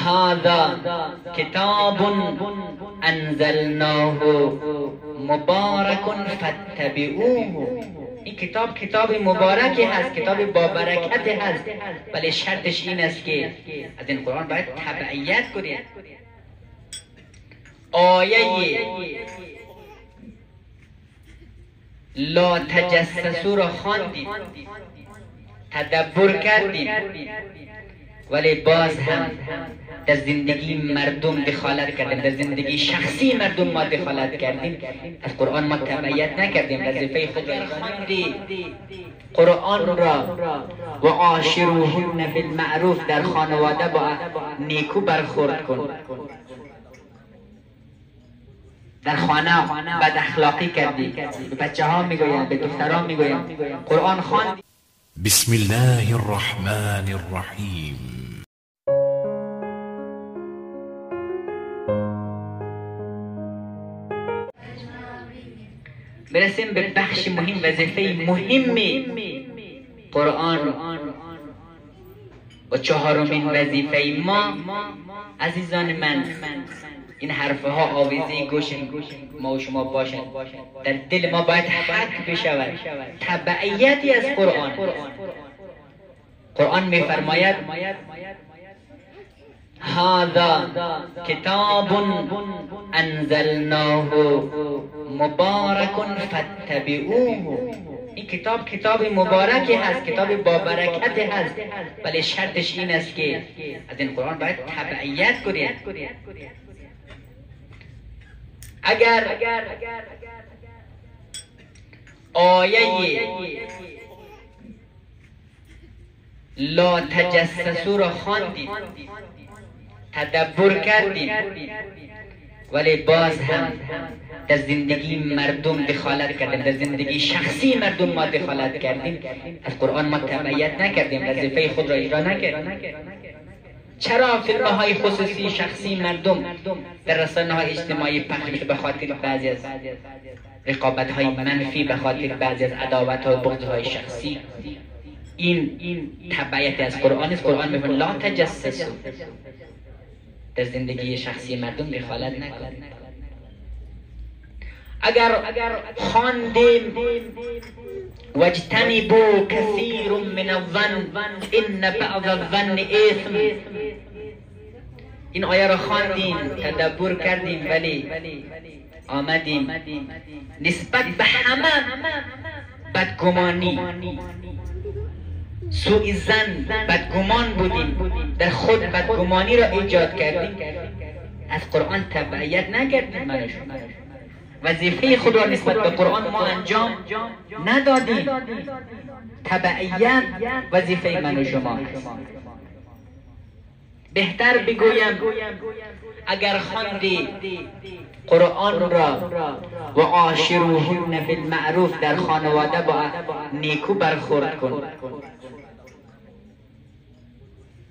هذا کتاب انزلناه مبارک فاتبعوه. این کتاب مبارکی هست، کتاب با برکتی هست، ولی شرطش این است که از این قرآن باید تبعیت کنید. آیه لا تجسسوا را خواندید، تدبر کردید، ولی باز هم در زندگی مردم دخالت کردیم، در زندگی شخصی مردم ما دخالت کردیم، از قرآن ما تبعیت نکردیم، وظیفه خود را خواندی. قرآن را و عاشروهن بالمعروف، در خانواده با نیکو برخورد کن. در خانه بد اخلاقی کردی، به بچه ها میگویم، به دختران میگویم، قرآن خواندی. بسم الله الرحمن الرحیم. برسیم به بخش مهم، وظیفه مهم قرآن و چهارمین وظیفه ما. عزیزان من، این حرفه ها آویزه گوش ما و شما باشد، در دل ما باید حق بشود، تبعیتی از قرآن. قرآن می فرماید هذا کتاب انزلناه مبارک فاتبعوه. این کتاب مبارکی هست، کتاب با برکتی هست، ولی شرطش این است که از این قرآن باید تبعیت کنید. اگر آیه لا تجسسوا را خواندید، تدبر کردید، ولی باز هم در زندگی مردم دخالت کردیم، در زندگی شخصی مردم ما دخالت کردیم، از قرآن ما تبعیت نکردیم، وظیفه خود را اجرا نکردیم. چرا فیلم های خصوصی شخصی مردم در رسانه های اجتماعی پخش میشه؟ به خاطر بعضی از رقابت های منفی، به خاطر بعضی از عداوت ها و بغض های شخصی. این تبعیت از قرآن است. قرآن میگه لا تجسسوا، در زندگی شخصی مردم دخالت نکنید. اگر خواندیم واجتنبوا كثير من الظن ان بعض الظن اثم، این آیه را خواندیم، تدبر کردیم، ولی آمدیم نسبت به همه بدگمانی، سوء ظن، بدگمان بودیم، در خود بدگمانی را ایجاد کردیم، از قرآن تبعیت نکردیم. من و شما وظیفه خود را نسبت به قرآن ما انجام ندادیم. تبعیت وظیفه من و شما. بهتر بگویم اگر خواندی قرآن را و عاشروهن بالمعروف، در خانواده با نیکو برخورد کن.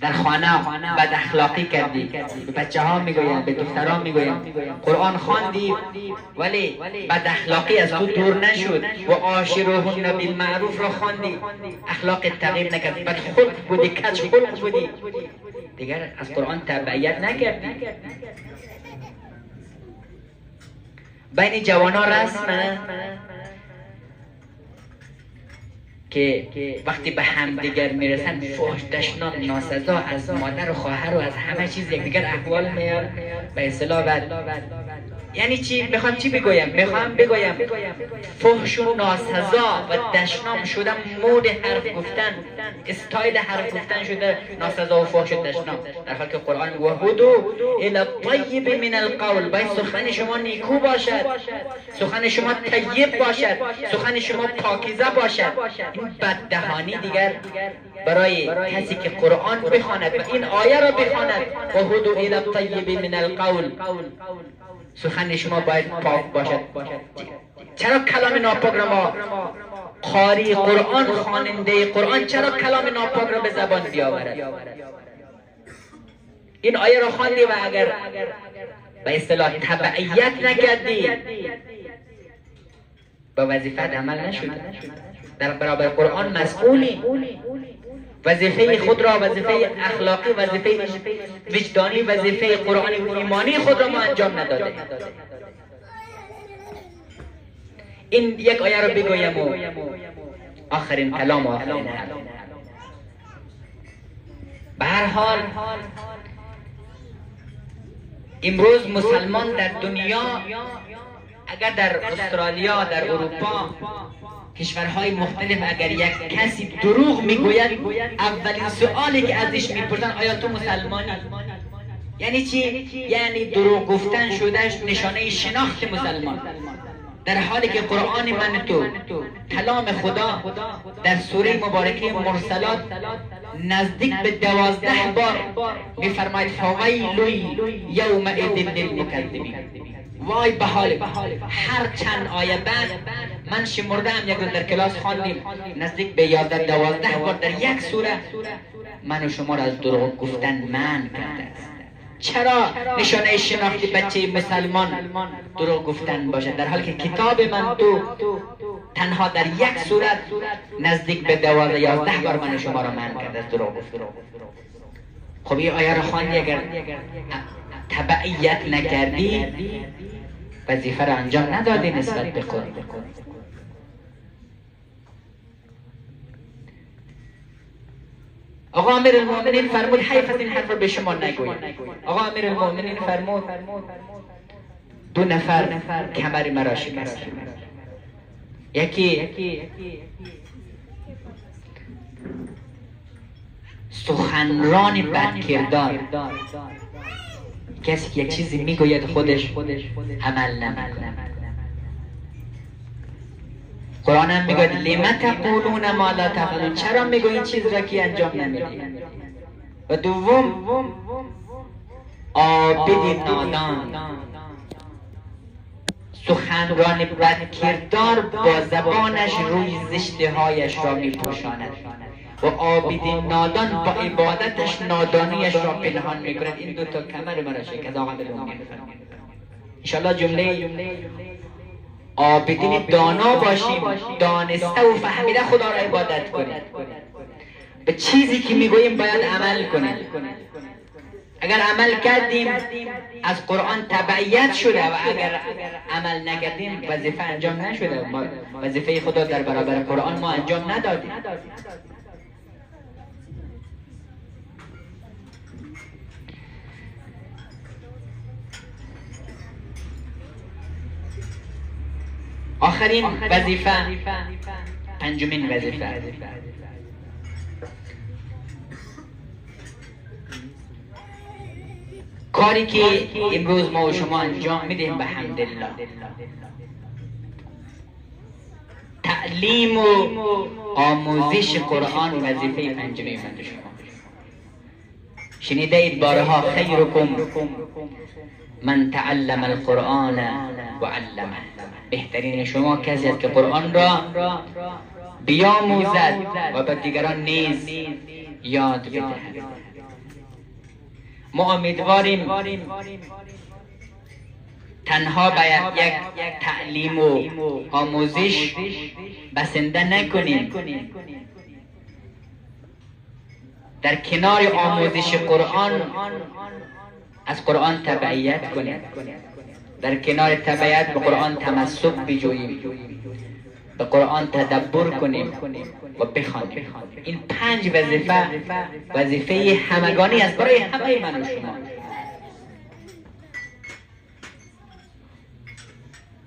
در خانه بد اخلاقی کردی، به بچه ها میگویم، به دختران میگویم، قرآن خواندی ولی بد اخلاقی از تو دور نشد. و عاشروهن بالمعروف را خواندی، اخلاق تغییر نکرد، بد خلق بودی، کج خلق بودی، دیگر از قرآن تبعیت نکردی. بین جوانا رسمه که وقتی به هم دیگر میرسن فحش، دشنام، ناسزا از مادر و خواهر و از همه چیز یکدیگر احوال میار به اصطلاح بد. یعنی چی؟ میخوام چی بگویم؟ میخوام بگویم فحش و ناسزا و دشنام شده مود حرف گفتن، استایل حرف گفتن شده ناسزا و فحش و دشنام، در حالی که قرآن میگه هدو الی الطیب من القول، باید سخن شما نیکو باشد، سخن شما طیب باشد، سخن شما پاکیزه باشد. این بددهانی دیگر برای کسی که قرآن بخواند و این آیه را بخواند و هدو الی الطیب من القول، سخن شما باید پاک باشد. چرا کلام ناپاک را ما قاری قرآن، خواننده قرآن، چرا کلام ناپاک را به زبان بیاورد؟ این آیه را خواندی و اگر به اصطلاح تبعیت نکردی، با وظیفت عمل نشد، در برابر قرآن مسئولی. وظیفه خود را، وظیفه اخلاقی، وظیفه وجدانی، وظیفه قرآنی و ایمانی خود را ما انجام نداده. این یک آیه را بگویم و آخرین کلام و آخرین حرف. به هر حال امروز مسلمان در دنیا، اگر در استرالیا، در اروپا، کشورهای مختلف، اگر یک کسی دروغ میگوید، اولین سوالی که ازش میپرسن آیا تو مسلمانی؟ یعنی چی؟ یعنی دروغ گفتن شدهش نشانه شناخت مسلمان، در حالی که قرآن من تو کلام خدا در سوره مبارکه مرسلات نزدیک به 12 بار میفرماید فویل یومئذ للمکذبین. وای به حال هر چند آیه بعد من شمردم، یک روز در کلاس خواندیم نزدیک به 11-12 بار در یک سوره من و شما را از دروغ گفتن منع کرده است. چرا؟ نشانه شناختی بچه مسلمان دروغ گفتن باشه، در حالی که کتاب من تو تنها در یک صورت نزدیک به 12-11 بار من و شما را منع کرده از دروغ گفتن. خب این آیه را خواندی، اگر تبعیت نکردی وظیفه را انجام ندادی نسبت به قرآن. آقا امیرالمؤمنین فرمود حیف از این حرف رو به شما نگویم. آقا امیرالمؤمنین فرمود 2 نفر کمر مرا شکست. یکی سخنران بدکردار، کسی که یک چیزی میگوید خودش عمل نمیکنه. قرآن هم میگوید لم تقولون ما لا تفعلون، چرا میگوید این چیز را که انجام نمیدید. و دوم عابد نادان، سخنران بدکردار با زبانش روی زشته هایش را میپوشاند و عابد نادان با عبادتش نادانیش را پنهان میکند. این 2 تا کمر مرا شکست. آقا امیرالمؤمنین انشاءالله جمله عابدین دانا باشیم، دانسته و فهمیده خدا را عبادت کنیم، به چیزی که میگوییم باید عمل کنیم. اگر عمل کردیم از قرآن تبعیت شده و اگر عمل نکردیم وظیفه انجام نشده. وظیفه خدا در برابر قرآن ما انجام ندادیم. آخرین وظیفه، پنجمین وظیفه، کاری که امروز ما و شما انجام میدیم به حمدالله، تعلیم و آموزش قرآن وظیفه پنجمین من شما. شنیده اید بارها خیرکم من تعلم القرآن و علمه، بهترین شما کسی است که قرآن را بیاموزد و به دیگران نیز یاد بدهد. ما امیدواریم تنها به یک تعلیم و آموزش بسنده نکنیم، در کنار آموزش قرآن از قرآن تبعیت کنیم، در کنار تبعیت به قرآن تمسک بجوییم، به قرآن تدبر کنیم و بخوانیم. این 5 وظیفه وظیفه همگانی است برای همه من و شما.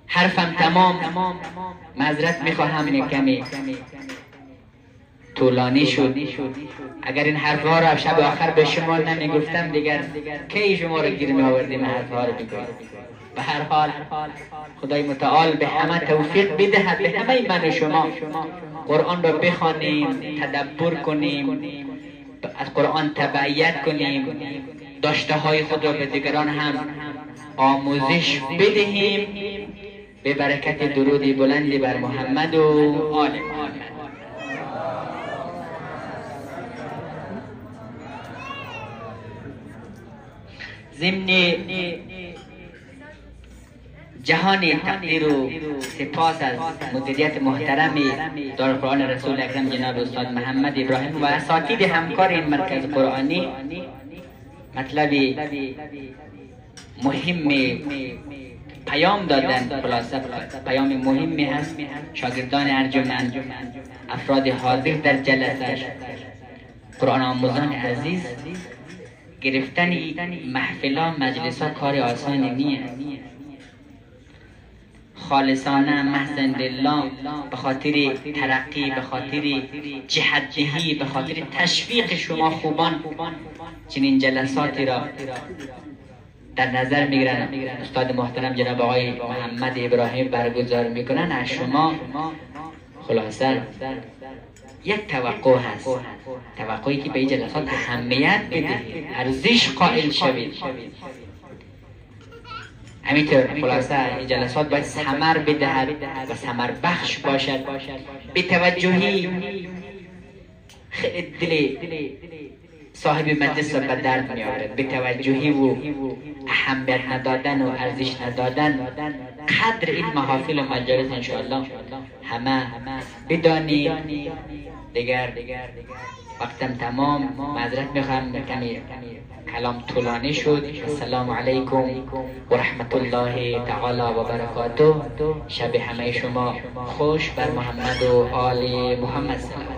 حرفم تمام، معذرت میخواهم، این کمی طولانی شد. اگر این حرفها را شب آخر به شما نمیگفتم دیگر کی شما را گیر می آوردیم حرفها را بگوییم. به هر حال خدای متعال به همه توفیق بدهد، به همه من و شما قرآن را بخوانیم، تدبر کنیم، از قرآن تبعیت کنیم، داشته های خود را به دیگران هم آموزش بدهیم، به برکت درودی بلندی بر محمد و آل محمد. ضمن جهان تقدیر و سپاس از مدیریت محترم دارالقرآن رسول اکرم جناب استاد محمد ابراهیم و اساتید همکار این مرکز قرآنی. مطلب مهم پیام دادن، خلاصه پیام مهمی هست. شاگردان ارجمند، افراد حاضر در جلسه، قرآن آموزان عزیز، گرفتن محفلا مجلسا کار آسانی نیست. خالصانه محض لله، به خاطر ترقی، به خاطر جهت‌دهی، به خاطر تشویق شما خوبان چنین جلساتی را در نظر میگیرن. استاد محترم جناب آقای محمد ابراهیم برگزار میکنن. از شما خلاصه یک توقع هست، توقعی که به این جلسات اهمیت بدهید، ارزش قائل شوید. همینطور خلاصه این جلسات باید ثمر بدهد و ثمر بخش باشد. به توجهی خیلی دل صاحب مجلس را به درد می آورد. به توجهی و اهمیت ندادن و ارزش ندادن قدر این محافل و مجالس انشاءالله همه بدانید. دیگر وقتم تمام، معذرت میخوام کمی کلام طولانی شد. السلام علیکم و رحمت الله تعالی و برکاته. شب همه شما خوش، بر محمد و آل محمد سلام.